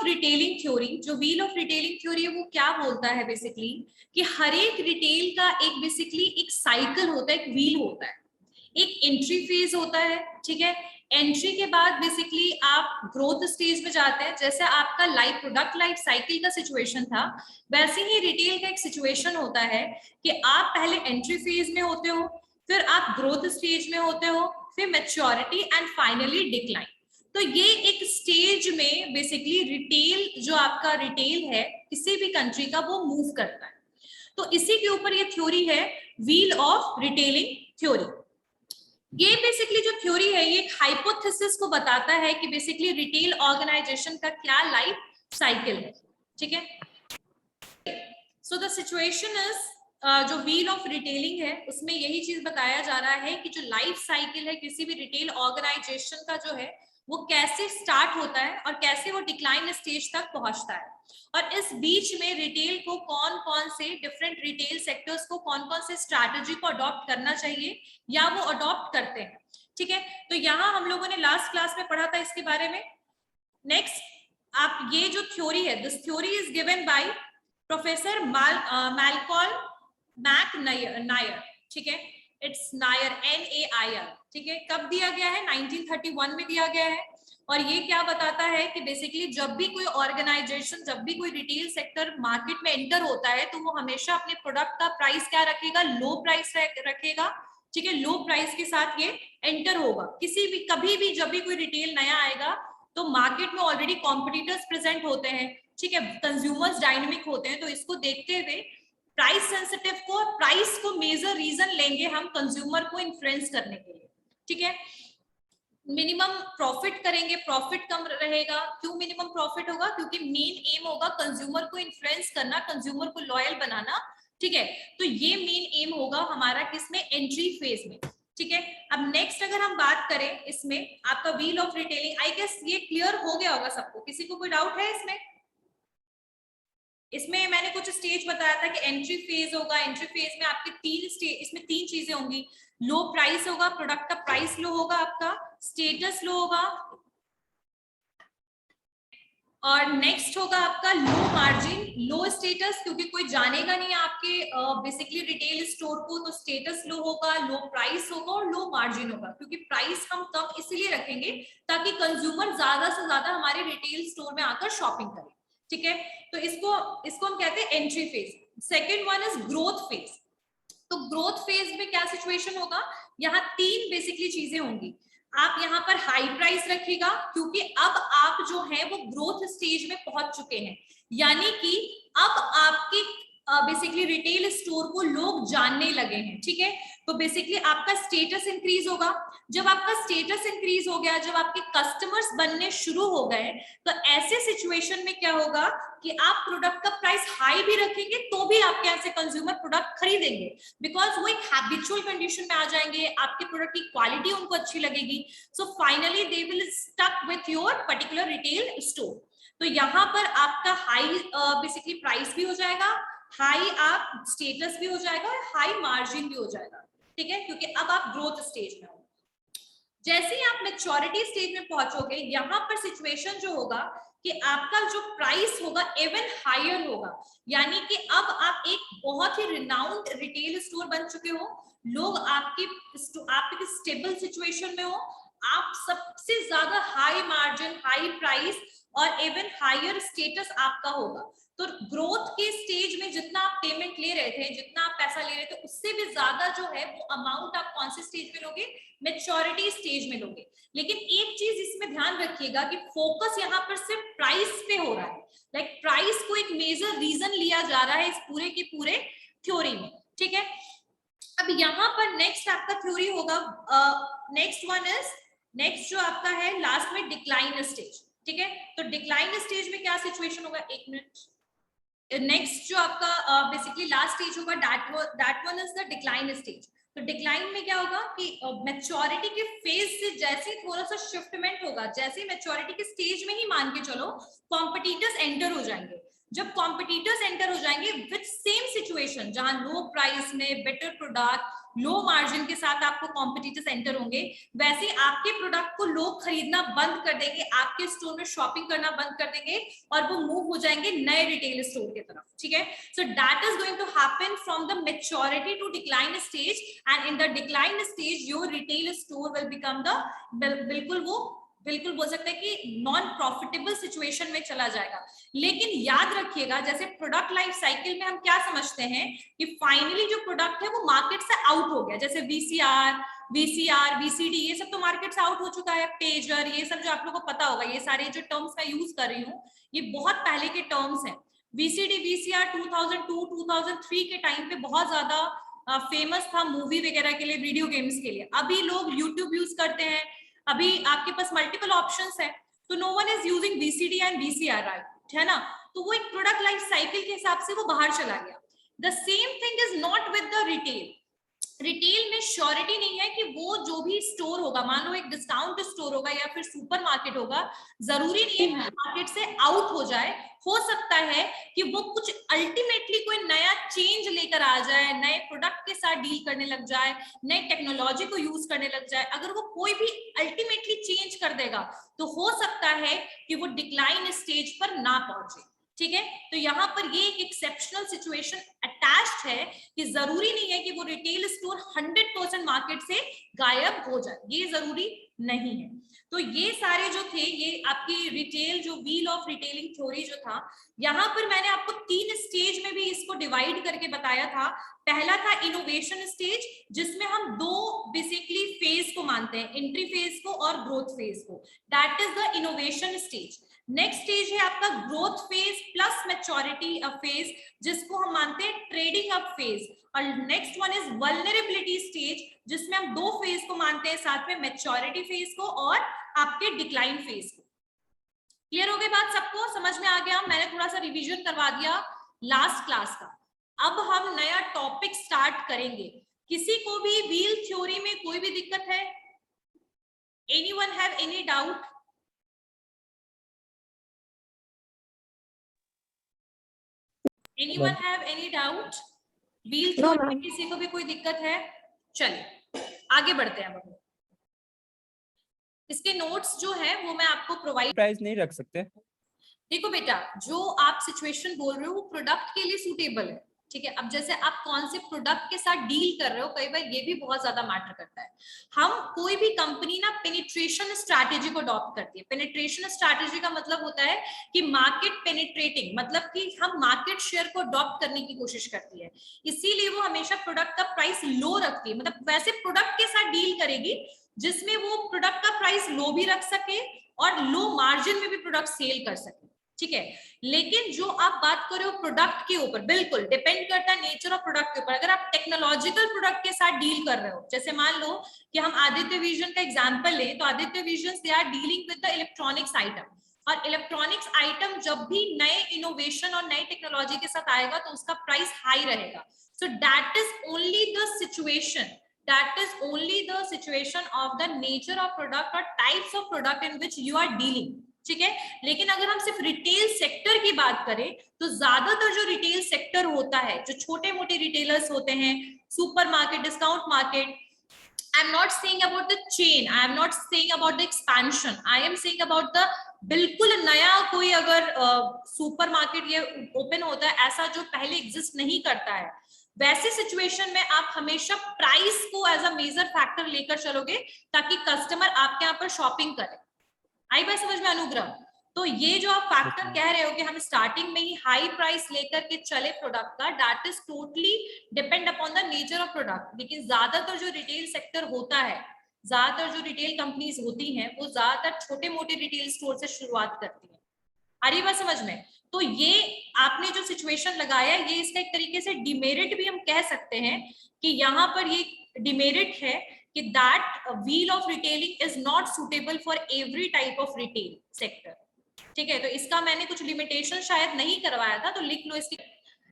Of retailing theory, जो wheel of retailing theory है वो क्या बोलता है बेसिकली कि हर एक रिटेल का एक बेसिकली एक साइकिल होता है, एक व्हील होता है, एक एंट्री फेज होता है, ठीक है। एंट्री के बाद बेसिकली आप ग्रोथ स्टेज में जाते हैं, जैसे आपका लाइफ प्रोडक्ट लाइफ साइकिल का सिचुएशन था, वैसे ही रिटेल का एक सिचुएशन होता है कि आप पहले एंट्री फेज में होते हो, फिर आप ग्रोथ स्टेज में होते हो, फिर मैच्योरिटी एंड फाइनली डिक्लाइन। तो ये एक स्टेज में बेसिकली रिटेल, जो आपका रिटेल है किसी भी कंट्री का, वो मूव करता है। तो इसी के ऊपर ये थ्योरी है, व्हील ऑफ रिटेलिंग थ्योरी। ये बेसिकली जो थ्योरी है ये एक हाइपोथेसिस को बताता है कि बेसिकली रिटेल ऑर्गेनाइजेशन का क्या लाइफ साइकिल है, ठीक है। सो द सिचुएशन इज, जो व्हील ऑफ रिटेलिंग है उसमें यही चीज बताया जा रहा है कि जो लाइफ साइकिल है किसी भी रिटेल ऑर्गेनाइजेशन का जो है वो कैसे स्टार्ट होता है और कैसे वो डिक्लाइन स्टेज तक पहुंचता है, और इस बीच में रिटेल को कौन कौन से डिफरेंट रिटेल सेक्टर्स को कौन कौन से स्ट्रैटेजी को अडॉप्ट करना चाहिए या वो अडॉप्ट करते हैं, ठीक है। तो यहाँ हम लोगों ने लास्ट क्लास में पढ़ा था इसके बारे में। नेक्स्ट, आप ये जो थ्योरी है, this theory is given by professor Malcolm Nair, ठीक है, इट्स नायर, NAIR, ठीक है। कब दिया गया है? 1931 में दिया गया है। और ये क्या बताता है कि बेसिकली जब भी कोई ऑर्गेनाइजेशन, जब भी कोई रिटेल सेक्टर मार्केट में एंटर होता है तो वो हमेशा अपने प्रोडक्ट का प्राइस क्या रखेगा? लो प्राइस रखेगा, ठीक है। लो प्राइस के साथ ये एंटर होगा। किसी भी, कभी भी जब भी कोई रिटेल नया आएगा तो मार्केट में ऑलरेडी कॉम्पिटिटर्स प्रेजेंट होते हैं, ठीक है, कंज्यूमर्स डायनेमिक होते हैं। तो इसको देखते हुए प्राइस सेंसिटिव को, प्राइस को मेजर रीजन लेंगे हम कंज्यूमर को इन्फ्लुएंस करने के लिए, ठीक है। मिनिमम प्रॉफिट करेंगे, प्रॉफिट कम रहेगा। क्यों मिनिमम प्रॉफिट होगा? क्योंकि मेन एम होगा कंज्यूमर को इन्फ्लुएंस करना, कंज्यूमर को लॉयल बनाना, ठीक है। तो ये मेन एम होगा हमारा किसमें? एंट्री फेज में, ठीक है। अब नेक्स्ट अगर हम बात करें इसमें आपका wheel of retailing, I guess ये क्लियर हो गया होगा सबको, किसी को कोई डाउट है इसमें? इसमें मैंने कुछ स्टेज बताया था कि एंट्री फेज होगा, एंट्री फेज में आपके तीन स्टेज, इसमें तीन चीजें होंगी। लो प्राइस होगा, प्रोडक्ट का प्राइस लो होगा, आपका स्टेटस लो होगा, और नेक्स्ट होगा आपका लो मार्जिन, लो स्टेटस, क्योंकि कोई जानेगा नहीं आपके बेसिकली रिटेल स्टोर को, तो स्टेटस लो होगा, लो प्राइस होगा और लो मार्जिन होगा। क्योंकि प्राइस हम कम इसलिए रखेंगे ताकि कंज्यूमर ज्यादा से ज्यादा हमारे रिटेल स्टोर में आकर शॉपिंग करे, ठीक है। तो इसको हम कहते हैं entry phase. Second one is growth phase. तो ग्रोथ फेज में क्या सिचुएशन होगा? यहाँ तीन बेसिकली चीजें होंगी। आप यहाँ पर हाई प्राइस रखिएगा क्योंकि अब आप जो है वो ग्रोथ स्टेज में पहुंच चुके हैं, यानी कि अब आपके बेसिकली रिटेल स्टोर को लोग जानने लगे हैं, ठीक है। तो बेसिकली आपका स्टेटस इंक्रीज होगा। जब आपका स्टेटस इंक्रीज हो गया, जब आपके कस्टमर्स बनने शुरू हो गए, तो ऐसे सिचुएशन में क्या होगा कि आप प्रोडक्ट का प्राइस हाई भी रखेंगे तो भी आपके यहाँ से कंज्यूमर प्रोडक्ट खरीदेंगे, बिकॉज वो एक हैबिचुअल कंडीशन में आ जाएंगे, आपके प्रोडक्ट की क्वालिटी उनको अच्छी लगेगी। So finally they will stuck with your particular retail store. तो यहाँ पर आपका हाई बेसिकली प्राइस भी हो जाएगा, हाई आप स्टेटस भी हो जाएगा और हाई मार्जिन भी हो जाएगा, ठीक है, क्योंकि अब आप ग्रोथ स्टेज में हो। जैसे ही आप मैच्योरिटी स्टेज में पहुंचोगे, यहाँ पर सिचुएशन जो होगा कि आपका जो प्राइस होगा इवन हायर होगा, यानी कि अब आप एक बहुत ही रिनाउंड रिटेल स्टोर बन चुके हो, लोग आपके स्टेबल सिचुएशन में हो, आप सबसे ज्यादा हाई मार्जिन, हाई प्राइस और इवन हायर स्टेटस आपका होगा। तो ग्रोथ के स्टेज में जितना आप पेमेंट ले रहे थे, जितना आप पैसा ले रहे थे, उससे भी ज्यादा जो है वो अमाउंट आप कौन से स्टेज में लोगे? मैच्योरिटी स्टेज में लोगे। लेकिन एक चीज इसमें ध्यान रखिएगा कि फोकस यहाँ पर सिर्फ प्राइस पे हो रहा है, लाइक प्राइस को एक मेजर रीजन लिया जा रहा है इस पूरे के पूरे थ्योरी में, ठीक है। अब यहाँ पर नेक्स्ट आपका थ्योरी होगा, नेक्स्ट वन इज, नेक्स्ट जो आपका है लास्ट में डिक्लाइन स्टेज, ठीक है। तो डिक्लाइन स्टेज में क्या सिचुएशन होगा? एक मिनट। नेक्स्ट जो आपका बेसिकली लास्ट स्टेज होगा, that one is the decline stage. तो डिक्लाइन में क्या होगा कि मैच्योरिटी के फेज से जैसे ही थोड़ा सा शिफ्टमेंट होगा, जैसे ही मैच्योरिटी के स्टेज में ही मान के चलो कॉम्पिटिटर्स एंटर हो जाएंगे। जब कॉम्पिटिटर्स एंटर हो जाएंगे विद सेम सिचुएशन, जहां लो प्राइस में बेटर प्रोडक्ट, लो मार्जिन के साथ आपको कॉम्पिटिटर्स एंटर होंगे, वैसे आपके प्रोडक्ट को लोग खरीदना बंद कर देंगे, आपके स्टोर में शॉपिंग करना बंद कर देंगे और वो मूव हो जाएंगे नए रिटेल स्टोर की तरफ, ठीक है। So that is going to happen from the maturity to decline stage, and in the decline stage your retail store will become the बिल्कुल बोल सकते हैं कि नॉन प्रॉफिटेबल सिचुएशन में चला जाएगा। लेकिन याद रखिएगा, जैसे प्रोडक्ट लाइफ साइकिल में हम क्या समझते हैं कि फाइनली जो प्रोडक्ट है वो मार्केट से आउट हो गया, जैसे वीसीआर, वीसीडी, ये सब तो मार्केट से आउट हो चुका है, पेजर, ये सब जो आप लोगों को पता होगा, ये सारे जो टर्म्स मैं यूज कर रही हूँ ये बहुत पहले के टर्म्स हैं। वीसीडी वीसीआर 2002 2003 के टाइम पे बहुत ज्यादा फेमस था मूवी वगैरह के लिए, वीडियो गेम्स के लिए। अभी लोग यूट्यूब यूज करते हैं, अभी आपके पास मल्टीपल ऑप्शंस है, तो no one is using VCD and VCR, right, है ना। तो वो एक प्रोडक्ट लाइफ साइकिल के हिसाब से वो बाहर चला गया। The same thing is not with the retail. Retail में श्योरिटी नहीं है कि वो जो भी स्टोर होगा, मान लो एक डिस्काउंट स्टोर होगा या फिर सुपरमार्केट होगा, जरूरी नहीं है मार्केट से आउट हो जाए। हो सकता है कि वो कुछ अल्टीमेटली कोई नया चेंज लेकर आ जाए, नए प्रोडक्ट के साथ डील करने लग जाए, नए टेक्नोलॉजी को यूज करने लग जाए। अगर वो कोई भी अल्टीमेटली चेंज कर देगा तो हो सकता है कि वो डिक्लाइन स्टेज पर ना पहुंचे, ठीक है। तो यहाँ पर ये एक एक्सेप्शनल सिचुएशन अटैच्ड है कि जरूरी नहीं है कि वो रिटेल स्टोर 100% मार्केट से गायब हो जाए, ये जरूरी नहीं है। तो ये सारे जो थे, ये आपकी रिटेल जो व्हील ऑफ रिटेलिंग थ्योरी जो था, यहाँ पर मैंने आपको 3 स्टेज में भी इसको डिवाइड करके बताया था। पहला था इनोवेशन स्टेज, जिसमें हम 2 बेसिकली फेज को मानते हैं, एंट्री फेज को और ग्रोथ फेज को, that is the innovation stage. Next stage है आपका growth phase plus maturity phase, जिसको हम मानते हैं ट्रेडिंग अप फेज। और next one is vulnerability stage, जिसमें हम 2 फेज को मानते हैं साथ में, मैच्योरिटी फेज को और आपके डिक्लाइन फेज को। क्लियर हो गई बात सबको, समझ में आ गया? मैंने थोड़ा सा रिवीजन करवा दिया लास्ट क्लास का। अब हम नया टॉपिक स्टार्ट करेंगे। किसी को भी व्हील थ्योरी में कोई भी दिक्कत है? Anyone have any doubt? Anyone have any doubt? Wheel theory में किसी को भी कोई दिक्कत है? चलिए आगे बढ़ते हैं। अब इसके नोट्स जो है वो मैं आपको प्रोवाइड, प्राइस नहीं रख सकते। देखो बेटा, जो आप सिचुएशन बोल रहे हो वो प्रोडक्ट के लिए सूटेबल है, ठीक है। अब जैसे आप कौन से प्रोडक्ट के साथ डील कर रहे हो, कई बार ये भी बहुत ज्यादा मैटर करता है। हम कोई भी कंपनी ना पेनिट्रेशन स्ट्रैटेजी को अडॉप्ट करती है। पेनिट्रेशन स्ट्रैटेजी का मतलब होता है कि मार्केट पेनिट्रेटिंग, मतलब कि हम मार्केट शेयर को अडॉप्ट करने की कोशिश करती है। इसीलिए वो हमेशा प्रोडक्ट का प्राइस लो रखती है, मतलब वैसे प्रोडक्ट के साथ डील करेगी जिसमें वो प्रोडक्ट का प्राइस लो भी रख सके और लो मार्जिन में भी प्रोडक्ट सेल कर सके, ठीक है। लेकिन जो आप बात कर रहे हो प्रोडक्ट के ऊपर, बिल्कुल डिपेंड करता है नेचर ऑफ प्रोडक्ट के ऊपर। अगर आप टेक्नोलॉजिकल प्रोडक्ट के साथ डील कर रहे हो, जैसे मान लो कि हम आदित्य विजन का एग्जांपल लें, तो Aditya Vision they are dealing with the electronics item, और इलेक्ट्रॉनिक्स आइटम जब भी नए इनोवेशन और नई टेक्नोलॉजी के साथ आएगा तो उसका प्राइस हाई रहेगा। सो that is only the situation, that is only the situation of the nature of product or types of product in which you are dealing, ठीक है। लेकिन अगर हम सिर्फ रिटेल सेक्टर की बात करें तो ज्यादातर जो रिटेल सेक्टर होता है, जो छोटे मोटे रिटेलर्स होते हैं, supermarket, discount market, I am not saying about the chain, I am not saying about the expansion, I am saying about the बिल्कुल नया कोई अगर सुपरमार्केट ये ओपन होता है, ऐसा जो पहले एग्जिस्ट नहीं करता है, वैसे सिचुएशन में आप हमेशा प्राइस को एज अ मेजर फैक्टर लेकर चलोगे ताकि कस्टमर आपके यहाँ पर शॉपिंग करे। आई बात समझ में अनुग्रह? तो ये जो आप फैक्टर कह रहे हो कि हम स्टार्टिंग में ही हाई प्राइस लेकर के चले प्रोडक्ट का, that is totally depend upon the nature of product. लेकिन ज्यादातर जो रिटेल सेक्टर होता है, ज्यादातर जो रिटेल कंपनीज होती हैं, वो ज्यादातर छोटे मोटे रिटेल स्टोर से शुरुआत करती है। आ रही बात समझ में? तो ये आपने जो सिचुएशन लगाया, ये इसका एक तरीके से डिमेरिट भी हम कह सकते हैं कि यहाँ पर ये डिमेरिट है कि that wheel of retailing is not suitable for every type of retail sector, ठीक है। तो इसका मैंने कुछ लिमिटेशन शायद नहीं करवाया था, तो लिख लो इसकी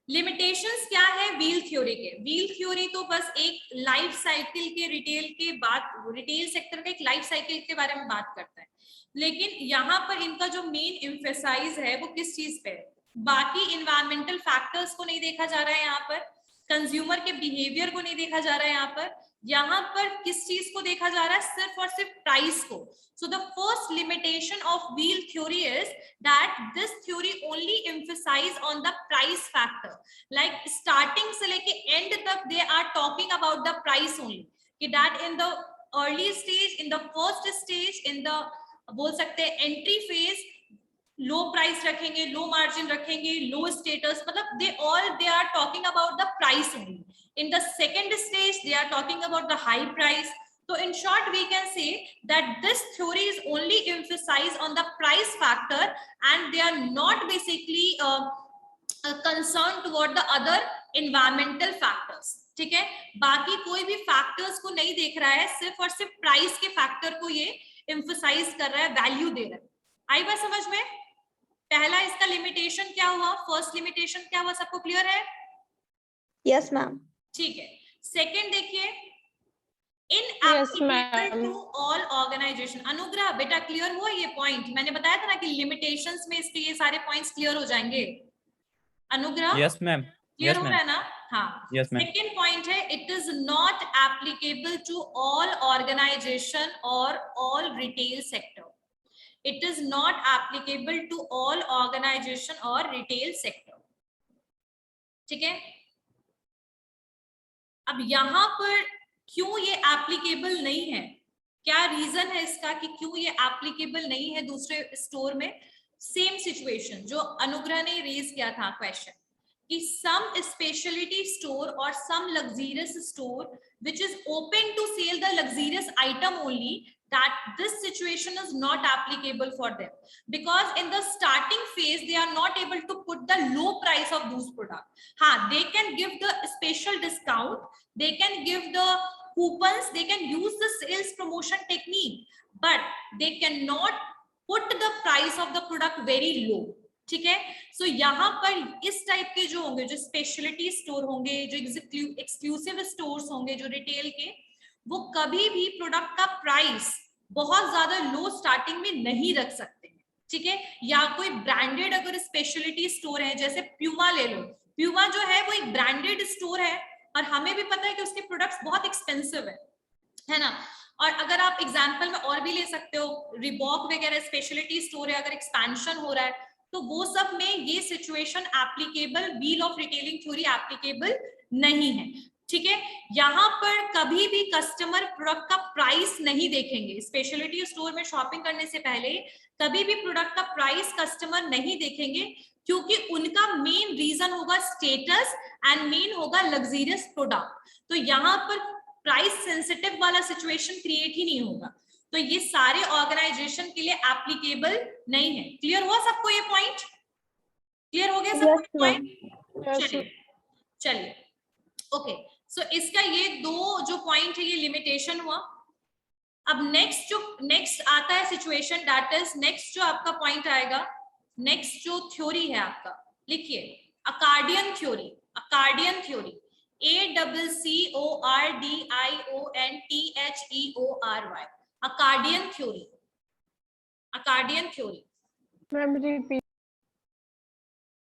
लिमिटेशंस क्या है व्हील थ्योरी के। व्हील थ्योरी तो बस एक लाइफ साइकिल के रिटेल सेक्टर का एक लाइफ साइकिल के बारे में बात करता है, लेकिन यहाँ पर इनका जो मेन एम्फेसाइज है वो किस चीज पे है? बाकी इन्वायरमेंटल फैक्टर्स को नहीं देखा जा रहा है यहाँ पर, कंज्यूमर के बिहेवियर को नहीं देखा जा रहा है यहाँ पर किस चीज को देखा जा रहा है, सिर्फ और सिर्फ प्राइस को. So the first limitation of wheel theory is that this theory only emphasise on the price factor. Like starting से लेके एंड तक they are talking about the price only, कि that in the early stage, in the first stage, in the बोल सकते हैं entry phase, लो price रखेंगे, low margin रखेंगे, low status, मतलब they are talking about the price only. In the second stage, they are talking about the high price. So in short, we can say that this theory is only emphasized on the price factor, and they are not basically concerned toward the other environmental factors. ठीक है, बाकी कोई भी factors को नहीं देख रहा है, सिर्फ और सिर्फ प्राइस के फैक्टर को ये एम्फसाइज कर रहा है, वैल्यू दे रहा है. आई बात समझ में? पहला इसका लिमिटेशन क्या हुआ, फर्स्ट लिमिटेशन क्या हुआ, सबको क्लियर है? Yes ma'am. ठीक है. सेकंड देखिए, इनएप्लीकेबल टू ऑल ऑर्गेनाइजेशन. अनुग्रह बेटा क्लियर हुआ ये पॉइंट? मैंने बताया था ना कि लिमिटेशंस में इसके ये सारे पॉइंट्स क्लियर हो जाएंगे. अनुग्रह? Yes ma'am. क्लियर हो रहा है ना? हाँ. Yes ma'am. सेकंड पॉइंट है, it is not applicable to all organisation और all retail sector. It is not applicable to all organization or retail sector. ठीक है. अब यहाँ पर क्यों ये एप्लीकेबल नहीं है, क्या रीजन है इसका कि क्यों ये एप्लीकेबल नहीं है दूसरे स्टोर में? सेम सिचुएशन जो अनुग्रह ने रेज किया था क्वेश्चन, कि सम स्पेशलिटी स्टोर और some luxurious store which is open to sell the luxurious item only, that this situation is not applicable for them, because in the starting phase they are not able to put the low price of those products. They can give the special discount, they can give the coupons, they can use the sales promotion technique, but they cannot put the price of the product very low. ठीक है. सो यहाँ पर इस type के जो होंगे, जो speciality store होंगे, जो एक्सक्लूसिव स्टोर्स होंगे, जो रिटेल के, वो कभी भी प्रोडक्ट का प्राइस बहुत ज्यादा लो स्टार्टिंग में नहीं रख सकते. ठीक है. या कोई ब्रांडेड अगर स्पेशलिटी स्टोर है, जैसे प्यूमा ले लो, प्यूमा जो है वो एक ब्रांडेड स्टोर है और हमें भी पता है कि उसके प्रोडक्ट्स बहुत एक्सपेंसिव है ना. और अगर आप एग्जाम्पल में और भी ले सकते हो, रिबॉक वगैरह स्पेशलिटी स्टोर है, अगर एक्सपेंशन हो रहा है तो वो सब में ये situation applicable, wheel of retailing theory applicable नहीं है. ठीक है. यहाँ पर कभी भी कस्टमर प्रोडक्ट का प्राइस नहीं देखेंगे. स्पेशलिटी स्टोर में शॉपिंग करने से पहले कभी भी प्रोडक्ट का प्राइस कस्टमर नहीं देखेंगे, क्योंकि उनका मेन रीजन होगा स्टेटस एंड मेन होगा लग्जरियस प्रोडक्ट. तो यहाँ पर प्राइस सेंसिटिव वाला सिचुएशन क्रिएट ही नहीं होगा. तो ये सारे ऑर्गेनाइजेशन के लिए एप्लीकेबल नहीं है. क्लियर हुआ सबको ये पॉइंट? क्लियर हो गया सबको पॉइंट? चलिए ओके. सो इसका ये दो जो पॉइंट है ये लिमिटेशन हुआ. अब नेक्स्ट आता है सिचुएशन, दैट इज नेक्स्ट जो आपका पॉइंट आएगा, नेक्स्ट जो थ्योरी है आपका, लिखिए accordion theory. Accordion theory, ACCORDIONTHEORY. Accordion theory. Accordion theory. Ma'am repeat.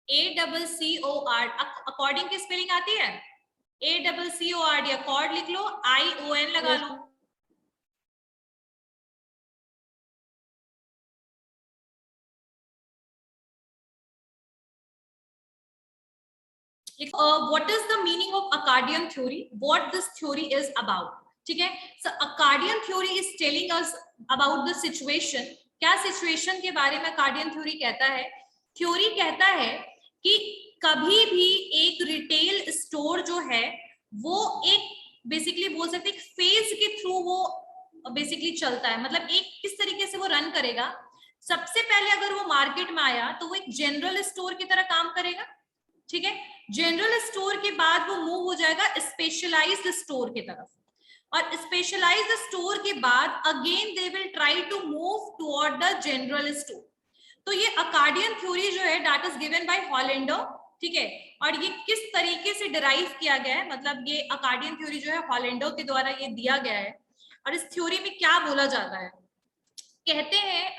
ACCOR. According की स्पेलिंग आती है? ACCORD. अकॉर्ड लिख लो, ION लगा लो. What is the meaning of Accordion theory? What this theory is about? ठीक है. So accordion theory is telling us about the situation. क्या situation के बारे में अकार्डियन थ्योरी कहता है? थ्योरी कहता है कि कभी भी एक रिटेल स्टोर जो है वो एक बेसिकली बोल सकते हैं फेज के थ्रू वो बेसिकली चलता है. मतलब एक किस तरीके से वो रन करेगा. सबसे पहले अगर वो मार्केट में आया तो वो एक जनरल स्टोर की तरह काम करेगा. ठीक है. जनरल स्टोर के बाद वो मूव हो जाएगा स्पेशलाइज्ड स्टोर की तरफ, और स्पेशलाइज्ड स्टोर के बाद again they will try to move toward the general store. तो ये अकार्डियन थ्योरी जो है that is given by Hollander. ठीक है. और ये किस तरीके से डिराइव किया गया है, मतलब ये अकार्डियन थ्योरी जो है हॉलैंडर के द्वारा ये दिया गया है. और इस थ्योरी में क्या बोला जाता है, कहते हैं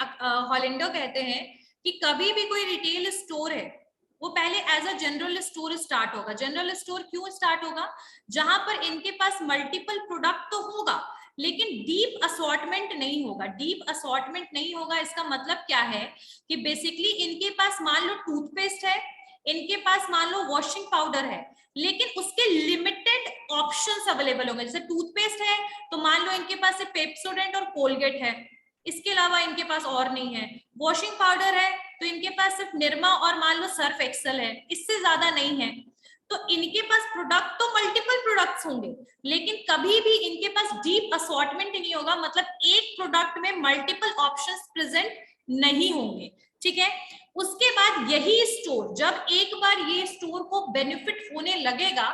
हॉलैंडर कहते हैं कि कभी भी कोई रिटेल स्टोर है वो पहले as a general store start होगा। जनरल स्टोर क्यों स्टार्ट होगा? जहां पर इनके पास मल्टीपल प्रोडक्ट तो होगा लेकिन डीप असॉर्टमेंट नहीं होगा। डीप असॉर्टमेंट नहीं होगा इसका मतलब क्या है कि बेसिकली इनके पास मान लो टूथपेस्ट है, इनके पास मान लो वॉशिंग पाउडर है, लेकिन उसके लिमिटेड ऑप्शंस अवेलेबल होंगे। जैसे टूथपेस्ट है तो मान लो इनके पास पेप्सोडेंट और कोलगेट है, इसके अलावा इनके पास और नहीं है। वॉशिंग पाउडर है तो इनके पास सिर्फ निरमा और मान लो सर्फ एक्सेल है, इससे ज्यादा नहीं है। तो इनके पास प्रोडक्ट तो मल्टीपल प्रोडक्ट्स होंगे लेकिन कभी भी इनके पास डीप असॉर्टमेंट नहीं होगा, मतलब एक प्रोडक्ट में मल्टीपल ऑप्शंस प्रेजेंट नहीं होंगे। ठीक है, उसके बाद यही स्टोर, जब एक बार ये स्टोर को बेनिफिट होने लगेगा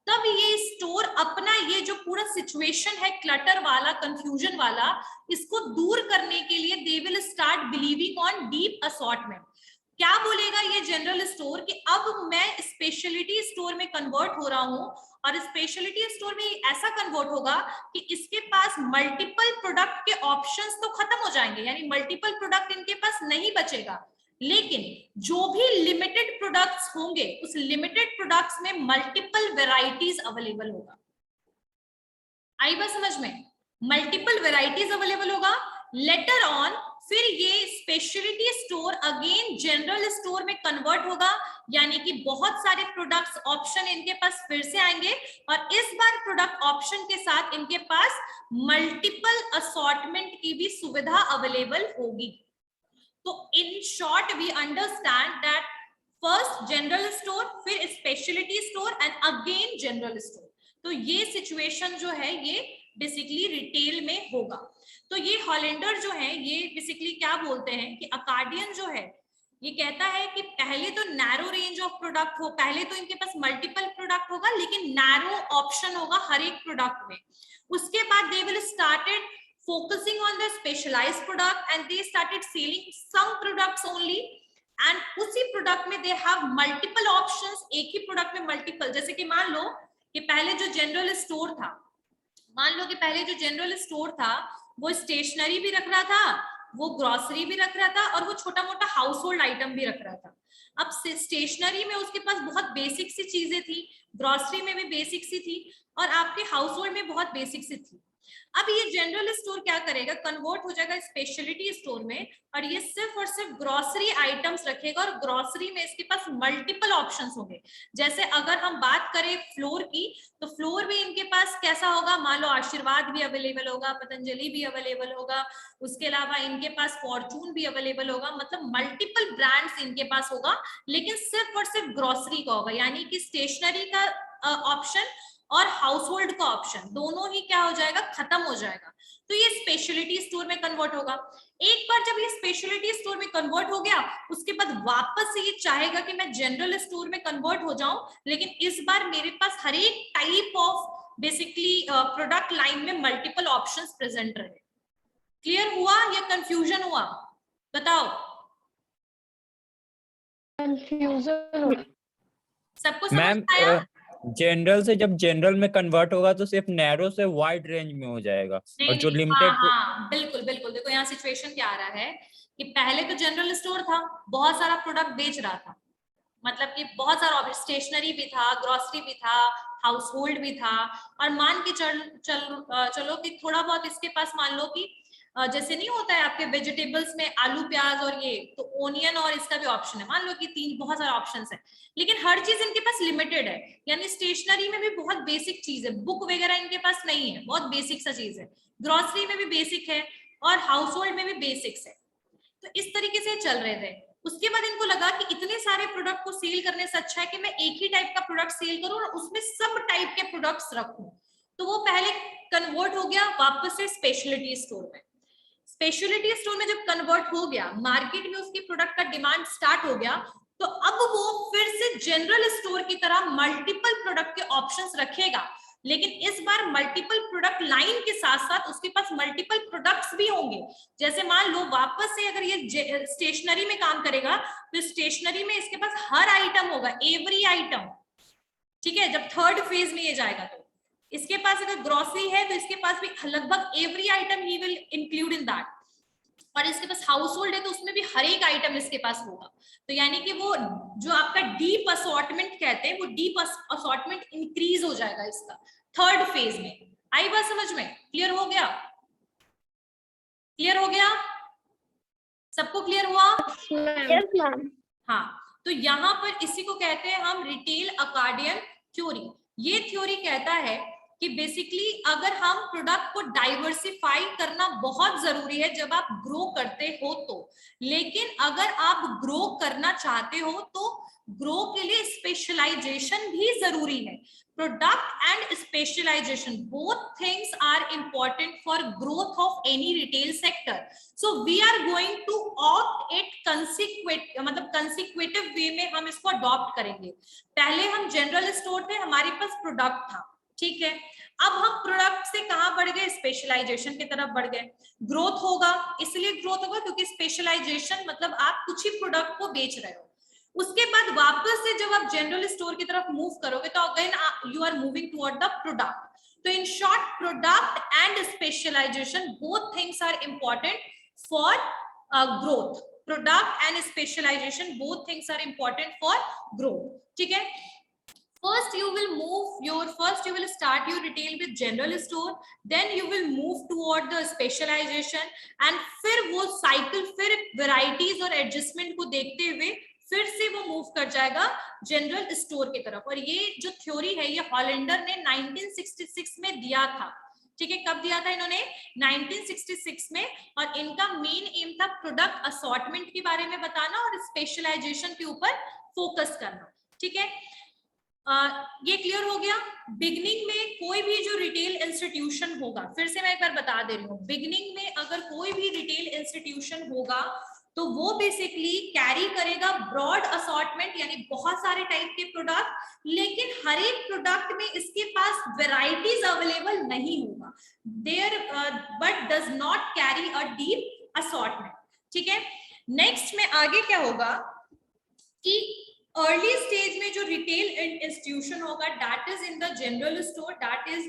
तब ये स्टोर अपना ये जो पूरा सिचुएशन है क्लटर वाला, कंफ्यूजन वाला, इसको दूर करने के लिए they will start believing on deep assortment. क्या बोलेगा ये जनरल स्टोर कि अब मैं स्पेशलिटी स्टोर में कन्वर्ट हो रहा हूं और स्पेशलिटी स्टोर में ऐसा कन्वर्ट होगा कि इसके पास मल्टीपल प्रोडक्ट के ऑप्शंस तो खत्म हो जाएंगे, यानी मल्टीपल प्रोडक्ट इनके पास नहीं बचेगा, लेकिन जो भी लिमिटेड प्रोडक्ट्स होंगे उस लिमिटेड प्रोडक्ट्स में मल्टीपल वेराइटीज अवेलेबल होगा। आई बात समझ में? मल्टीपल वेराइटीज अवेलेबल होगा। लेटर ऑन फिर ये speciality store again general store में कन्वर्ट होगा, यानी कि बहुत सारे प्रोडक्ट्स ऑप्शन इनके पास फिर से आएंगे और इस बार प्रोडक्ट ऑप्शन के साथ इनके पास मल्टीपल असॉर्टमेंट की भी सुविधा अवेलेबल होगी। तो in short we understand that first general store, फिर speciality store and again general store. तो ये सिचुएशन जो है ये बेसिकली रिटेल में होगा। तो ये हॉलैंडर जो है ये बेसिकली क्या बोलते हैं कि अकार्डियन जो है ये कहता है कि पहले तो नैरो रेंज ऑफ प्रोडक्ट हो, पहले तो इनके पास मल्टीपल प्रोडक्ट होगा लेकिन नैरो ऑप्शन होगा हर एक प्रोडक्ट में। उसके बाद they will started focusing on the specialized product and they started selling some products only and उसी प्रोडक्ट में they have multiple options। एक ही प्रोडक्ट में मल्टीपल, जैसे कि मान लो कि पहले जो जनरल स्टोर था, मान लो कि पहले जो जनरल स्टोर था वो स्टेशनरी भी रख रहा था, वो ग्रोसरी भी रख रहा था और वो छोटा मोटा हाउस होल्ड आइटम भी रख रहा था। अब स्टेशनरी में उसके पास बहुत बेसिक सी चीजें थी, ग्रोसरी में भी बेसिक सी थी और आपके हाउस होल्ड में बहुत बेसिक सी थी। अब ये जनरल स्टोर क्या करेगा, कन्वर्ट हो जाएगा स्पेशलिटी स्टोर में और ये सिर्फ और सिर्फ ग्रोसरी आइटम्स रखेगा और ग्रोसरी में इसके पास मल्टीपल ऑप्शंस होंगे। जैसे अगर हम बात करें फ्लोर की तो फ्लोर भी इनके पास कैसा होगा, मान लो आशीर्वाद भी अवेलेबल होगा, पतंजलि भी अवेलेबल होगा, उसके अलावा इनके पास फॉर्चून भी अवेलेबल होगा, मतलब मल्टीपल ब्रांड्स इनके पास होगा लेकिन सिर्फ और सिर्फ ग्रोसरी का होगा। यानी कि स्टेशनरी का ऑप्शन और हाउस होल्ड का ऑप्शन दोनों ही क्या हो जाएगा, खत्म हो जाएगा। तो ये स्पेशलिटी स्टोर में कन्वर्ट होगा। एक बार जब ये स्पेशलिटी स्टोर में कन्वर्ट हो गया उसके बाद वापस से ये चाहेगा कि मैं जनरल स्टोर में कन्वर्ट हो जाऊं, लेकिन इस बार मेरे पास हर एक type of basically product line में मल्टीपल ऑप्शंस प्रेजेंट रहे। क्लियर हुआ या कंफ्यूजन हुआ? बताओ। कंफ्यूजन सबको समझ मैम आया? जनरल से जब जनरल में कन्वर्ट होगा तो सिर्फ नैरो से वाइड रेंज में हो जाएगा और जो हाँ लिमिटेड हाँ बिल्कुल बिल्कुल। देखो यहाँ सिचुएशन क्या आ रहा है कि पहले तो जनरल स्टोर था, बहुत सारा प्रोडक्ट बेच रहा था, मतलब कि बहुत सारा स्टेशनरी भी था, ग्रोसरी भी था, हाउस होल्ड भी था और मान के चलो कि थोड़ा बहुत इसके पास मान लो कि जैसे नहीं होता है आपके वेजिटेबल्स में आलू प्याज और ये तो ओनियन और इसका भी ऑप्शन है, मान लो कि बहुत सारे ऑप्शंस है, लेकिन हर चीज इनके पास लिमिटेड है। यानी स्टेशनरी में भी बहुत बेसिक चीज है, बुक वगैरह इनके पास नहीं है, बहुत बेसिक सा चीज है, ग्रोसरी में भी बेसिक है और हाउस होल्ड में भी बेसिक्स है। तो इस तरीके से चल रहे थे। उसके बाद इनको लगा कि इतने सारे प्रोडक्ट को सेल करने से अच्छा है कि मैं एक ही टाइप का प्रोडक्ट सेल करूं और उसमें सब टाइप के प्रोडक्ट्स रखूं। तो वो पहले कन्वर्ट हो गया वापस से स्पेशलिटी स्टोर में। स्पेशलिटी स्टोर में जब कन्वर्ट हो गया, मार्केट में उसकी प्रोडक्ट का डिमांड स्टार्ट हो गया, तो अब वो फिर से जनरल स्टोर की तरह मल्टीपल प्रोडक्ट के ऑप्शंस रखेगा, लेकिन इस बार मल्टीपल प्रोडक्ट लाइन के साथ साथ उसके पास मल्टीपल प्रोडक्ट्स भी होंगे। जैसे मान लो वापस से अगर ये स्टेशनरी में काम करेगा तो स्टेशनरी में इसके पास हर आइटम होगा, एवरी आइटम। ठीक है, जब थर्ड फेज में ये जाएगा तो इसके पास अगर ग्रोसरी है तो इसके पास भी लगभग every item he will include in that. और इसके पास हाउस होल्ड है तो उसमें भी हर एक आइटम इसके पास होगा। तो यानी कि वो जो आपका डीप असॉर्टमेंट कहते हैं वो डीप असॉर्टमेंट इंक्रीज हो जाएगा इसका थर्ड फेज में। आई बात समझ में? क्लियर हो गया? क्लियर हो गया? सबको क्लियर हुआ? Yes ma'am. हाँ, तो यहाँ पर इसी को कहते हैं हम रिटेल अकार्डियन थ्योरी। ये थ्योरी कहता है कि बेसिकली अगर हम प्रोडक्ट को डाइवर्सिफाई करना बहुत जरूरी है जब आप ग्रो करते हो तो, लेकिन अगर आप ग्रो करना चाहते हो तो ग्रो के लिए स्पेशलाइजेशन भी जरूरी है। Product and specialization, both things are important for growth of any retail sector. So we are going to opt it मतलब consecutive way में हम इसको अडॉप्ट करेंगे। पहले हम जनरल स्टोर थे, हमारे पास प्रोडक्ट था, ठीक है। अब हम प्रोडक्ट से कहां बढ़ गए? स्पेशलाइजेशन की तरफ बढ़ गए। ग्रोथ होगा, इसलिए ग्रोथ होगा क्योंकि स्पेशलाइजेशन मतलब आप कुछ ही प्रोडक्ट को बेच रहे हो। उसके बाद वापस से जब आप जनरल स्टोर की तरफ मूव करोगे तो again you are moving toward the product. तो in short, product and specialisation both things are important for growth. Product and specialisation both things are important for growth, ठीक है। First you will start your retail with general store, then you will move toward the specialization, and फिर वो cycle फिर varieties और adjustment को देखते हुए फिर से वो मूव कर जाएगा जनरल स्टोर की तरफ। और ये जो थ्योरी है ये हॉलैंडर ने 1966 में दिया था, ठीक है। कब दिया था इन्होंने? 1966 में। और इनका मेन एम था प्रोडक्ट असॉर्टमेंट के बारे में बताना और स्पेशलाइजेशन के ऊपर फोकस करना, ठीक है। ये क्लियर हो गया। बिगनिंग में कोई भी जो रिटेल इंस्टीट्यूशन होगा, फिर से मैं एक बार बता दे रही हूँ, बिगनिंग में अगर कोई भी रिटेल इंस्टीट्यूशन होगा तो वो बेसिकली कैरी करेगा ब्रॉड असॉर्टमेंट, यानी बहुत सारे टाइप के प्रोडक्ट, लेकिन हर एक प्रोडक्ट में इसके पास वेराइटीज अवेलेबल नहीं होगा, there but does not carry a deep assortment, ठीक है। नेक्स्ट में आगे क्या होगा कि अर्ली स्टेज में जो रिटेल इंस्टीट्यूशन होगा that is in the general store, that is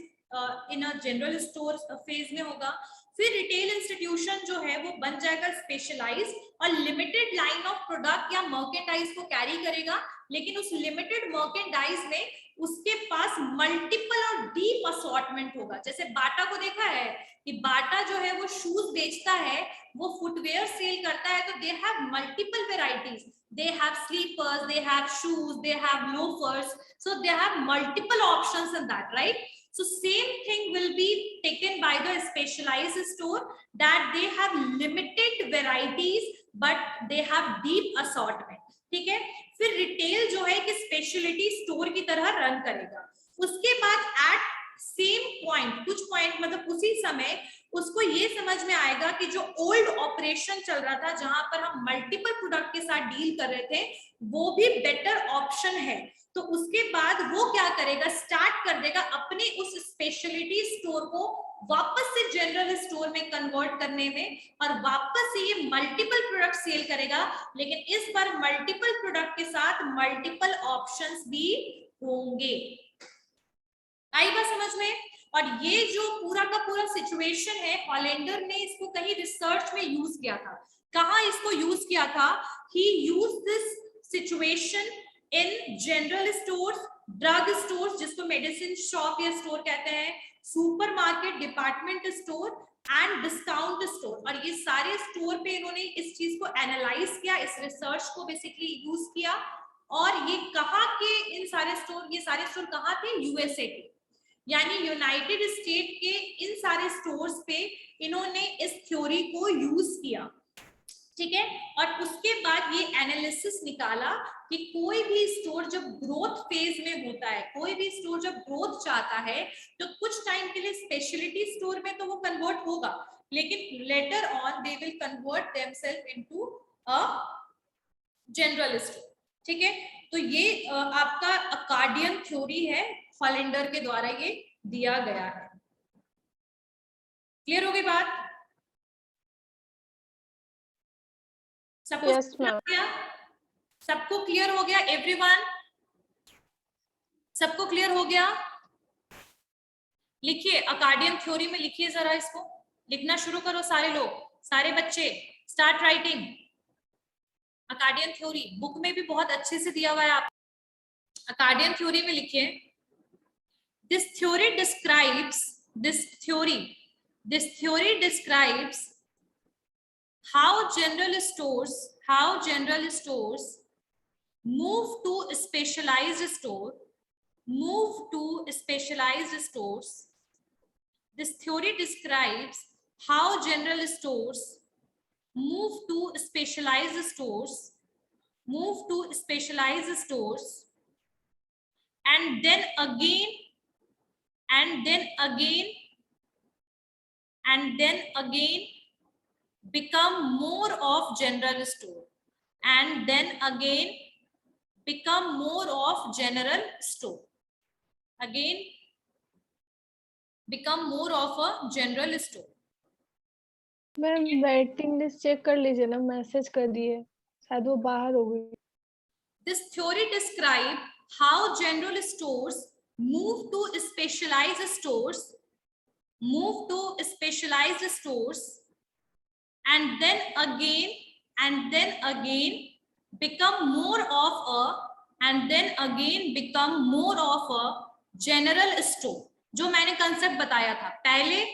in a general store phase में होगा। फिर रिटेल इंस्टीट्यूशन जो है वो बन जाएगा स्पेशलाइज्ड और लिमिटेड लाइन ऑफ प्रोडक्ट या मर्केंडाइज को कैरी करेगा, लेकिन उस लिमिटेड मर्केंडाइज में उसके पास मल्टीपल और डीप असॉर्टमेंट होगा। जैसे बाटा को देखा है कि बाटा जो है वो शूज बेचता है, वो फुटवेयर सेल करता है, तो they have multiple varieties, they have slippers, they have shoes, they have loafers, so they have multiple options in that, right? So same thing will be taken by the specialized store, that they have limited varieties but they have deep assortment, ठीक है। फिर retail जो है कि speciality store की तरह run करेगा। उसके बाद एट सेम पॉइंट, कुछ पॉइंट मतलब उसी समय उसको ये समझ में आएगा कि जो ओल्ड ऑपरेशन चल रहा था जहां पर हम मल्टीपल प्रोडक्ट के साथ डील कर रहे थे वो भी बेटर ऑप्शन है, तो उसके बाद वो क्या करेगा, स्टार्ट कर देगा अपने उस स्पेशलिटी स्टोर को वापस से जनरल स्टोर में कन्वर्ट करने में, और वापस से ये मल्टीपल प्रोडक्ट सेल करेगा, लेकिन इस बार मल्टीपल प्रोडक्ट के साथ मल्टीपल ऑप्शंस भी होंगे। आई बात समझ में? और ये जो पूरा का पूरा सिचुएशन है, हॉलैंडर ने इसको कहीं रिसर्च में यूज किया था। कहाँ इसको यूज किया था? He use this situation in general stores, drug stores जिसको मेडिसिन शॉप या स्टोर कहते हैं, supermarket, department store and discount store. और ये सारे स्टोर पे इन्होंने इस चीज को एनालाइज किया, इस रिसर्च को बेसिकली यूज किया। और ये कहाँ के इन सारे स्टोर, ये सारे स्टोर कहाँ थे? यूएसए के, यानी यूनाइटेड स्टेट के इन सारे स्टोर्स पे इन्होंने इस थ्योरी को यूज किया, ठीक है। और उसके बाद ये एनालिसिस निकाला कि कोई भी स्टोर जब ग्रोथ फेज में होता है, कोई भी स्टोर जब ग्रोथ चाहता है तो कुछ टाइम के लिए स्पेशलिटी स्टोर में तो वो कन्वर्ट होगा, लेकिन later on they will convert themselves into a general store, ठीक है। तो ये आपका अकार्डियन थ्योरी है, हॉलैंडर के द्वारा ये दिया गया है। क्लियर हो गई बात? सबको क्लियर हो गया? सबको क्लियर हो गया? एवरीवन सबको क्लियर हो गया? लिखिए अकार्डियन थ्योरी में, लिखिए जरा, इसको लिखना शुरू करो सारे लोग, सारे बच्चे स्टार्ट राइटिंग अकार्डियन थ्योरी, बुक में भी बहुत अच्छे से दिया हुआ है। आप अकार्डियन थ्योरी में लिखिए, this theory describes how general stores move to specialized stores. This theory describes how general stores move to specialized stores, and then again become more of general store, and then again become more of general store, again become more of a general store. Ma'am waiting list check कर लीजिए ना, message कर दिए, शायद वो बाहर हो गई। This theory describes how general stores move to specialized stores, and then again become more of a general store. जो मैंने कंसेप्ट बताया था, पहले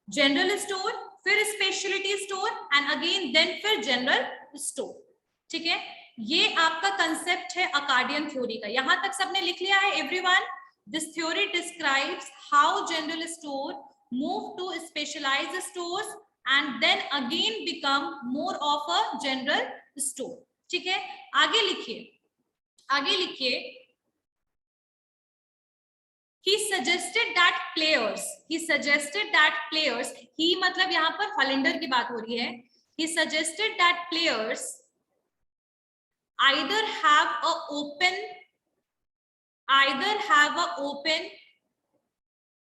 जनरल स्टोर, फिर speciality store, and again then फिर जनरल स्टोर। ठीक है, ये आपका कंसेप्ट है अकार्डियन थ्योरी का। यहां तक सबने लिख लिया है everyone? This theory describes how general store move to specialized stores and then again become more of a general store. ठीक है, आगे लिखिए he suggested that players, he मतलब यहाँ पर हॉलैंडर की बात हो रही है। he suggested that players either have a open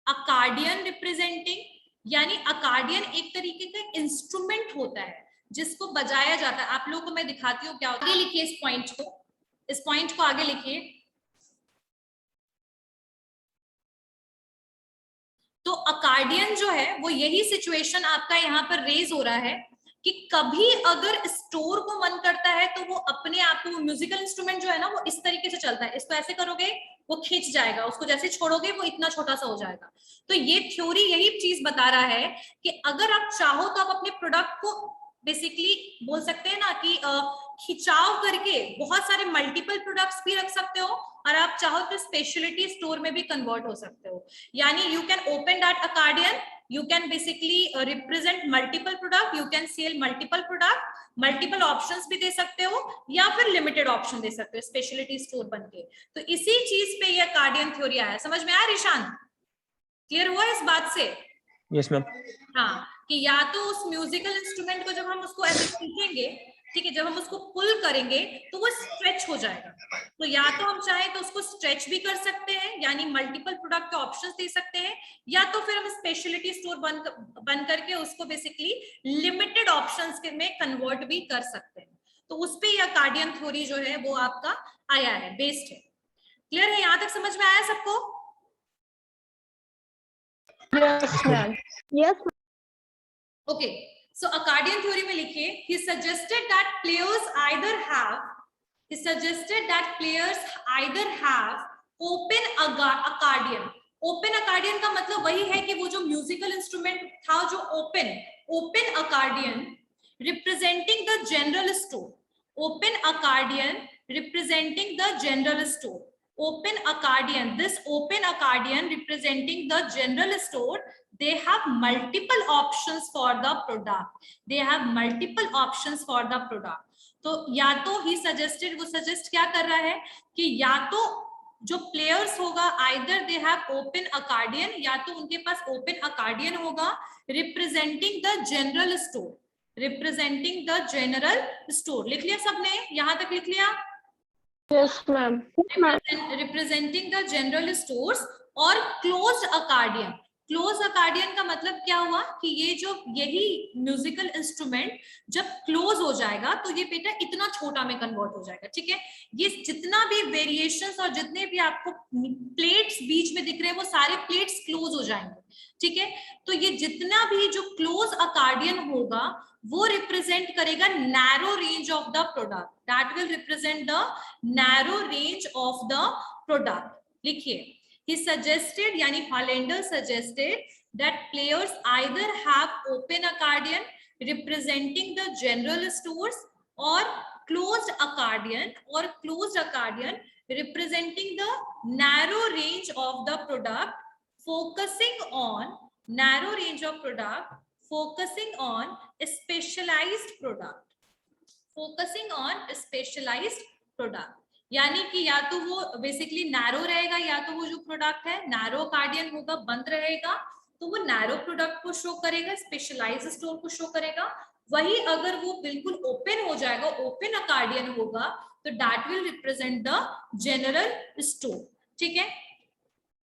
accordion representing, यानी अकार्डियन एक तरीके का इंस्ट्रूमेंट होता है जिसको बजाया जाता है। आप लोगों को मैं दिखाती हूँ क्या होता है। आगे लिखिए इस पॉइंट को आगे लिखिए। तो अकार्डियन जो है वो यही सिचुएशन आपका यहाँ पर रेज हो रहा है कि कभी अगर स्टोर को मन करता है तो वो अपने आप को, म्यूजिकल इंस्ट्रूमेंट जो है ना वो इस तरीके से चलता है। इसको ऐसे करोगे वो खींच जाएगा, उसको जैसे छोड़ोगे वो इतना छोटा सा हो जाएगा। तो ये थ्योरी यही चीज बता रहा है कि अगर आप चाहो तो आप अपने प्रोडक्ट को बेसिकली बोल सकते हैं ना कि खिंचाव करके बहुत सारे मल्टीपल प्रोडक्ट्स भी रख सकते हो, और आप चाहो तो स्पेशलिटी स्टोर में भी कन्वर्ट हो सकते हो। यानी you can open that accordion, you can basically represent multiple product, you can sell multiple product, multiple options भी दे सकते हो, या फिर limited option दे सकते हो स्पेशलिटी स्टोर बनके। तो इसी चीज पे ये अकार्डियन थ्योरी आया। समझ में आया रिशान? क्लियर हुआ इस बात से? Yes ma'am. हाँ, कि या तो उस म्यूजिकल इंस्ट्रूमेंट को जब हम उसको ऐसे खींचेंगे, ठीक है, जब हम उसको पुल करेंगे तो वो स्ट्रेच हो जाएगा। तो या तो हम चाहें तो उसको स्ट्रेच भी कर सकते हैं, यानी मल्टीपल प्रोडक्ट के ऑप्शंस दे सकते हैं, या तो फिर हम स्पेशलिटी स्टोर बन करके उसको बेसिकली लिमिटेड ऑप्शंस में कन्वर्ट भी कर सकते हैं। तो उस पे ये अकार्डियन थ्योरी जो है वो आपका आया है, बेस्ड है। क्लियर है? यहां तक समझ में आया सबको? Yes ma'am. Yes. Okay, so accordion theory में लिखिए, he suggested that players either have open accordion. Open accordion का मतलब वही है कि वो जो म्यूजिकल इंस्ट्रूमेंट था जो open accordion representing the general store, open accordion representing the general store, open accordion, this open accordion representing the general store, they have multiple options for the product. तो या तो he suggested, वो suggest क्या कर रहा है कि या तो जो प्लेयर्स होगा either they have open accordion, या तो उनके पास open accordion होगा representing the general store। लिख लिया सबने? यहां तक लिख लिया? Yes ma'am. Representing the general stores और क्लोज्ड अकार्डियन। क्लोज अकार्डियन का मतलब क्या हुआ कि ये जो यही म्यूजिकल इंस्ट्रूमेंट जब क्लोज हो जाएगा तो ये बेटा इतना छोटा में कन्वर्ट हो जाएगा। ठीक है, ये जितना भी वेरिएशंस और जितने भी आपको प्लेट्स बीच में दिख रहे हैं वो सारे प्लेट्स क्लोज हो जाएंगे। ठीक है, तो ये जितना भी जो क्लोज अकार्डियन होगा वो रिप्रेजेंट करेगा narrow range of the product, that will represent the narrow range of the product. लिखिए, he suggested यानी Hollander suggested that players either have open accordion representing the general stores or closed accordion representing the narrow range of the product, focusing on narrow range of product, focusing on specialized product, focusing on specialized product। यानी कि या तो वो basically narrow रहेगा या तो वो जो प्रोडक्ट है नैरो कार्डियन होगा, बंद रहेगा तो वो नैरो प्रोडक्ट को शो करेगा, स्पेशलाइज्ड स्टोर को शो करेगा। वही अगर वो बिल्कुल ओपन हो जाएगा, ओपन अकार्डियन होगा, तो that will represent the general store. ठीक है,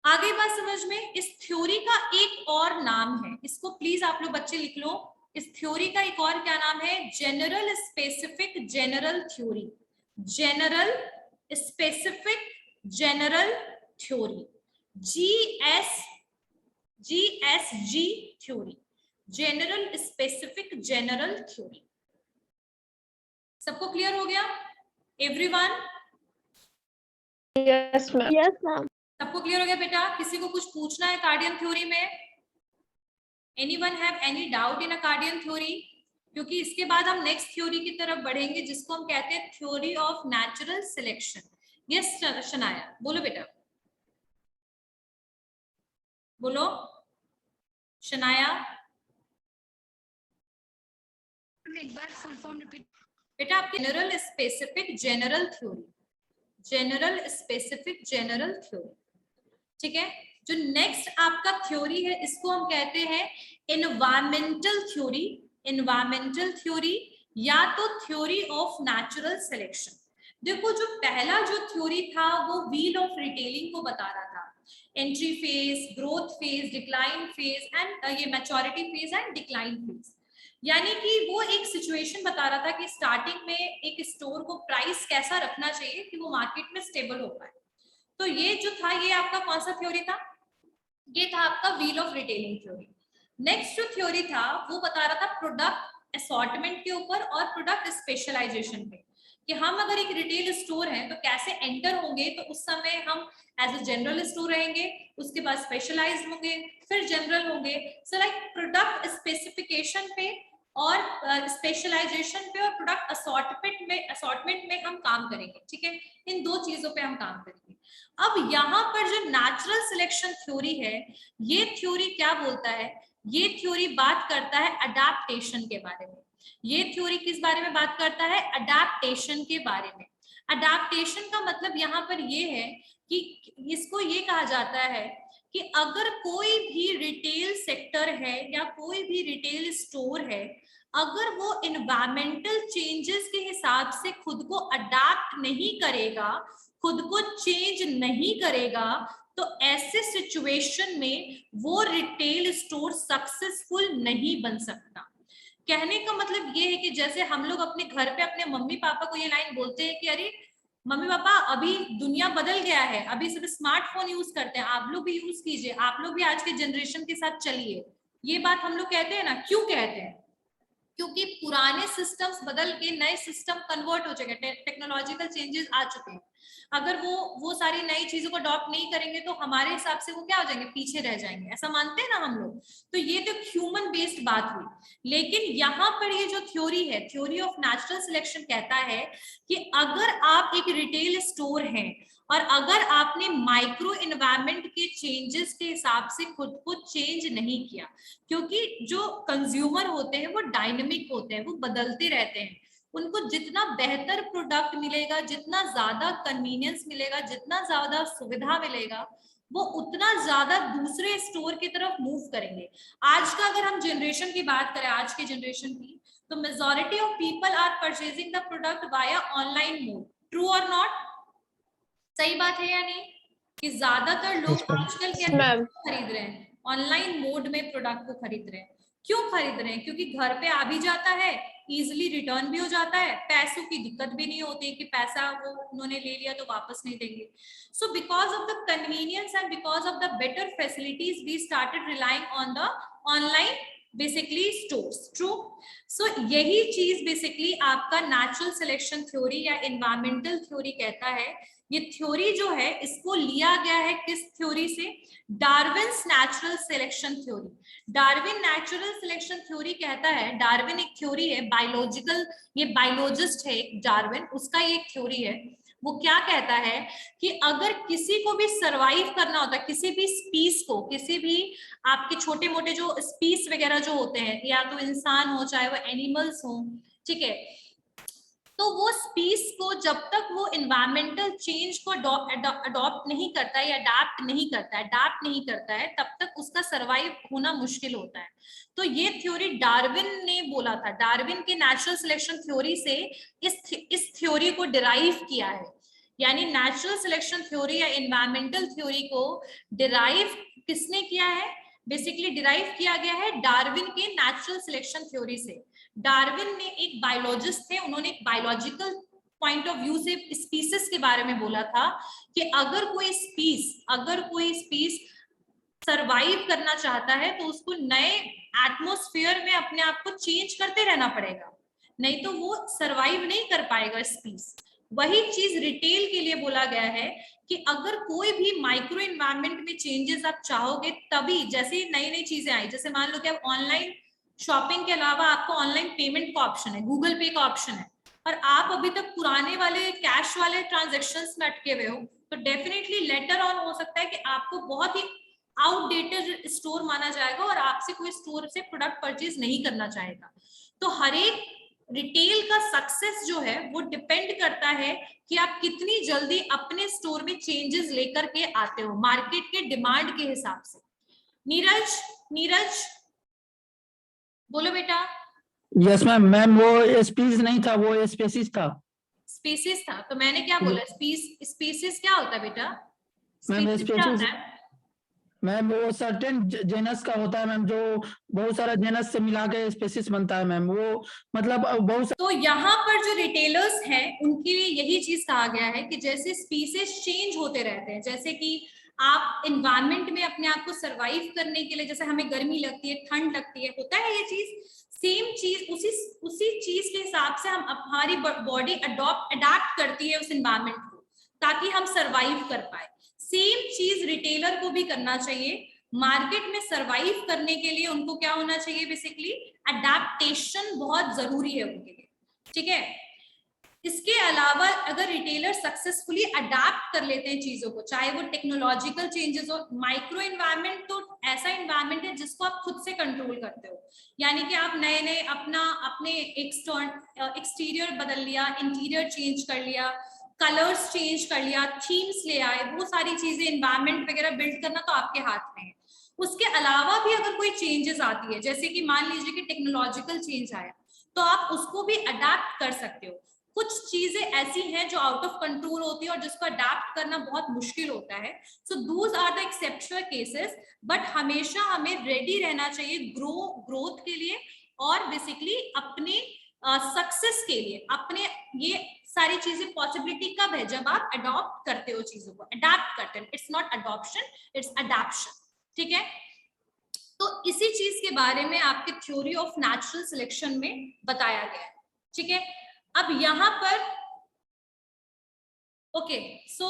आगे बात समझ में। इस थ्योरी का एक और नाम है, इसको प्लीज आप लोग बच्चे लिख लो। इस थ्योरी का एक और क्या नाम है? General specific general theory, general specific general theory, GSG theory, general specific general theory. सबको क्लियर हो गया everyone? Yes ma'am. Yes ma'am. सबको क्लियर हो गया बेटा? किसी को कुछ पूछना है कार्डियन थ्योरी में? Anyone have any doubt in accordion theory? क्योंकि इसके बाद हम नेक्स्ट थ्योरी की तरफ बढ़ेंगे जिसको हम कहते हैं theory of natural selection. Yes Shanaya, बोलो बेटा, बोलो शनाया। एक बार फुल फॉर्म रिपीट। बेटा आपके general specific general theory, general specific general theory. ठीक है, जो नेक्स्ट आपका थ्योरी है इसको हम कहते हैं एनवायरमेंटल थ्योरी, एनवायरमेंटल थ्योरी या तो थ्योरी ऑफ नेचुरल सिलेक्शन। देखो जो पहला जो थ्योरी था वो व्हील ऑफ रिटेलिंग को बता रहा था, entry phase, growth phase, decline phase and ये maturity phase and decline phase. यानी कि वो एक सिचुएशन बता रहा था कि स्टार्टिंग में एक स्टोर को प्राइस कैसा रखना चाहिए कि वो मार्केट में स्टेबल हो पाए। तो ये जो था ये आपका कौन सा थ्योरी था? ये था आपका wheel of retailing theory. Next जो थ्योरी था वो बता रहा था प्रोडक्ट असॉर्टमेंट के ऊपर और प्रोडक्ट स्पेशलाइजेशन पे, कि हम अगर एक रिटेल स्टोर हैं तो कैसे एंटर होंगे। तो उस समय हम एज अ जनरल स्टोर रहेंगे, उसके बाद स्पेशलाइज्ड होंगे, फिर जनरल होंगे। सो लाइक प्रोडक्ट स्पेसिफिकेशन पे और स्पेशलाइजेशन पे और प्रोडक्ट असॉर्टमेंट में हम काम करेंगे। ठीक है, इन दो चीजों पे हम काम करेंगे। अब यहाँ पर जो नेचुरल सिलेक्शन थ्योरी है, ये थ्योरी क्या बोलता है? ये थ्योरी बात करता है अडैप्टेशन के बारे में। ये थ्योरी किस बारे में बात करता है? अडैप्टेशन के बारे में। अडैप्टेशन का मतलब यहाँ पर ये है कि इसको ये कहा जाता है कि अगर कोई भी रिटेल सेक्टर है या कोई भी रिटेल स्टोर है, अगर वो एनवायरमेंटल चेंजेस के हिसाब से खुद को अडैप्ट नहीं करेगा, खुद को चेंज नहीं करेगा, तो ऐसे सिचुएशन में वो रिटेल स्टोर सक्सेसफुल नहीं बन सकता। कहने का मतलब ये है कि जैसे हम लोग अपने घर पे अपने मम्मी पापा को ये लाइन बोलते हैं कि अरे मम्मी पापा अभी दुनिया बदल गया है, अभी सब स्मार्टफोन यूज करते हैं, आप लोग भी यूज कीजिए, आप लोग भी आज के जनरेशन के साथ चलिए। ये बात हम लोग कहते हैं ना, क्यों कहते हैं? क्योंकि पुराने सिस्टम्स बदल के नए सिस्टम कन्वर्ट हो चुके हैं, टेक्नोलॉजिकल चेंजेस आ चुके हैं। अगर वो सारी नई चीजों को अडॉप्ट नहीं करेंगे तो हमारे हिसाब से वो क्या हो जाएंगे? पीछे रह जाएंगे। ऐसा मानते हैं ना हम लोग। तो ये तो ह्यूमन बेस्ड बात हुई। लेकिन यहाँ पर ये जो थ्योरी है, थ्योरी ऑफ नेचुरल सिलेक्शन, कहता है कि अगर आप एक रिटेल स्टोर हैं और अगर आपने माइक्रो एनवायरनमेंट के चेंजेस के हिसाब से खुद को चेंज नहीं किया, क्योंकि जो कंज्यूमर होते हैं वो डायनेमिक होते हैं, वो बदलते रहते हैं। उनको जितना बेहतर प्रोडक्ट मिलेगा, जितना ज्यादा कन्वीनियंस मिलेगा, जितना ज्यादा सुविधा मिलेगा, वो उतना ज्यादा दूसरे स्टोर की तरफ मूव करेंगे। आज का अगर हम जनरेशन की बात करें, आज के जनरेशन की, तो majority of people are purchasing the product via online mode. True और नॉट? सही बात है या नहीं? कि ज्यादातर लोग आजकल क्या खरीद रहे हैं? ऑनलाइन मोड में प्रोडक्ट को खरीद रहे हैं। क्यों खरीद रहे हैं? क्योंकि घर पे आ भी जाता है, इजिली रिटर्न भी हो जाता है, पैसों की दिक्कत भी नहीं होती कि पैसा वो उन्होंने ले लिया तो वापस नहीं देंगे। So because of the convenience and because of the better facilities we started relying on the online basically stores. True. So यही चीज बेसिकली आपका नेचुरल सिलेक्शन थ्योरी या एनवायरमेंटल थ्योरी कहता है। ये थ्योरी जो है इसको लिया गया है किस थ्योरी से? Darwin's natural selection theory. Darwin natural selection theory कहता है, डार्विन एक थ्योरी है बायोलॉजिकल, ये बायोलॉजिस्ट है डार्विन, उसका ये एक थ्योरी है। वो क्या कहता है कि अगर किसी को भी सरवाइव करना होता है, किसी भी स्पीस को, किसी भी आपके छोटे मोटे जो स्पीस वगैरह जो होते हैं, या तो इंसान हो चाहे वो एनिमल्स हो, ठीक है, तो वो स्पीस को जब तक वो एनवायरमेंटल चेंज को अडॉप्ट नहीं करता है या अडाप्ट नहीं करता है तब तक उसका सरवाइव होना मुश्किल होता है। तो ये थ्योरी डार्विन ने बोला था, डार्विन के नेचुरल सिलेक्शन थ्योरी से इस थ्योरी को डिराइव किया है। यानी नेचुरल सिलेक्शन थ्योरी या एनवायरमेंटल थ्योरी को डिराइव किसने किया है? बेसिकली डिराइव किया गया है डार्विन के नेचुरल सिलेक्शन थ्योरी से। डार्विन ने एक बायोलॉजिस्ट थे, उन्होंने एक बायोलॉजिकल पॉइंट ऑफ व्यू से स्पीसीज के बारे में बोला था कि अगर कोई स्पीस सरवाइव करना चाहता है तो उसको नए एटमॉस्फेयर में अपने आप को चेंज करते रहना पड़ेगा, नहीं तो वो सरवाइव नहीं कर पाएगा स्पीस। वही चीज रिटेल के लिए बोला गया है कि अगर कोई भी माइक्रो एनवायरनमेंट में चेंजेस आप चाहोगे तभी, जैसे नई नई चीजें आई, जैसे मान लो कि आप ऑनलाइन शॉपिंग के अलावा आपको ऑनलाइन पेमेंट का ऑप्शन है, गूगल पे का ऑप्शन है, और आप अभी तक पुराने वाले कैश वाले ट्रांजैक्शंस में अटके हुए हो, तो डेफिनेटली लेटर ऑन हो सकता है कि आपको बहुत ही आउटडेटेड स्टोर माना जाएगा और आपसे कोई स्टोर से प्रोडक्ट परचेज नहीं करना चाहेगा। तो हर एक रिटेल का सक्सेस जो है वो डिपेंड करता है कि आप कितनी जल्दी अपने स्टोर में चेंजेस लेकर के आते हो मार्केट के डिमांड के हिसाब से। नीरज बोलो बेटा। Yes ma'am. मैम वो स्पीस नहीं था, वो स्पेसिस था। स्पीसीज था, तो मैंने क्या बोला? स्पीसीज क्या होता है बेटा? मैम स्पीसीज क्या होता है? मैम वो सर्टेन जेनस का होता है मैम, जो बहुत सारा जेनस से मिला के स्पेसिस बनता है मैम। वो मतलब बहुत तो यहाँ पर जो रिटेलर्स हैं उनके लिए यही चीज कहा गया है कि जैसे स्पीसीज चेंज होते रहते हैं, जैसे कि आप एनवायरनमेंट में अपने आप को सरवाइव करने के लिए, जैसे हमें गर्मी लगती है, ठंड लगती है, होता है ये चीज, सेम चीज उसी चीज के हिसाब से हम हमारी बॉडी अडॉप्ट करती है उस एनवायरनमेंट को ताकि हम सरवाइव कर पाए। सेम चीज रिटेलर को भी करना चाहिए। मार्केट में सरवाइव करने के लिए उनको क्या होना चाहिए? बेसिकली अडेप्टेशन बहुत जरूरी है उनके लिए, ठीक है। इसके अलावा अगर रिटेलर सक्सेसफुली अडेप्ट कर लेते हैं चीजों को, चाहे वो टेक्नोलॉजिकल चेंजेस हो, माइक्रो एनवायरनमेंट तो ऐसा एनवायरनमेंट है जिसको आप खुद से कंट्रोल करते हो, यानी कि आप नए नए अपने एक्सटीरियर बदल लिया, इंटीरियर चेंज कर लिया, कलर्स चेंज कर लिया, थीम्स ले आए, वो सारी चीजें एनवायरनमेंट वगैरह बिल्ड करना तो आपके हाथ में है। उसके अलावा भी अगर कोई चेंजेस आती है, जैसे कि मान लीजिए कि टेक्नोलॉजिकल चेंज आया, तो आप उसको भी अडेप्ट कर सकते हो। कुछ चीजें ऐसी हैं जो आउट ऑफ कंट्रोल होती है और जिसको अडेप्ट करना बहुत मुश्किल होता है। So those are the exceptional cases, but हमेशा हमें रेडी रहना चाहिए ग्रोथ के लिए और बेसिकली अपने सक्सेस के लिए। अपने ये सारी चीजें पॉसिबिलिटी कब है? जब आप अडॉप्ट करते हो चीजों को, अडैप्ट करते हो। इट्स नॉट अडॉप्शन, इट्स अडैप्शन, ठीक है। तो इसी चीज के बारे में आपके थ्योरी ऑफ नेचुरल सिलेक्शन में बताया गया है, ठीक है। अब यहां पर okay, so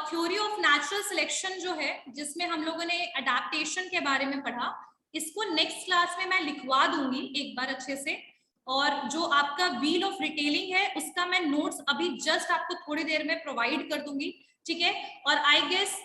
theory of natural selection जो है, जिसमें हम लोगों ने अडेप्टेशन के बारे में पढ़ा, इसको नेक्स्ट क्लास में मैं लिखवा दूंगी एक बार अच्छे से। और जो आपका व्हील ऑफ रिटेलिंग है उसका मैं नोट्स अभी जस्ट आपको थोड़ी देर में प्रोवाइड कर दूंगी, ठीक है। और आई गेस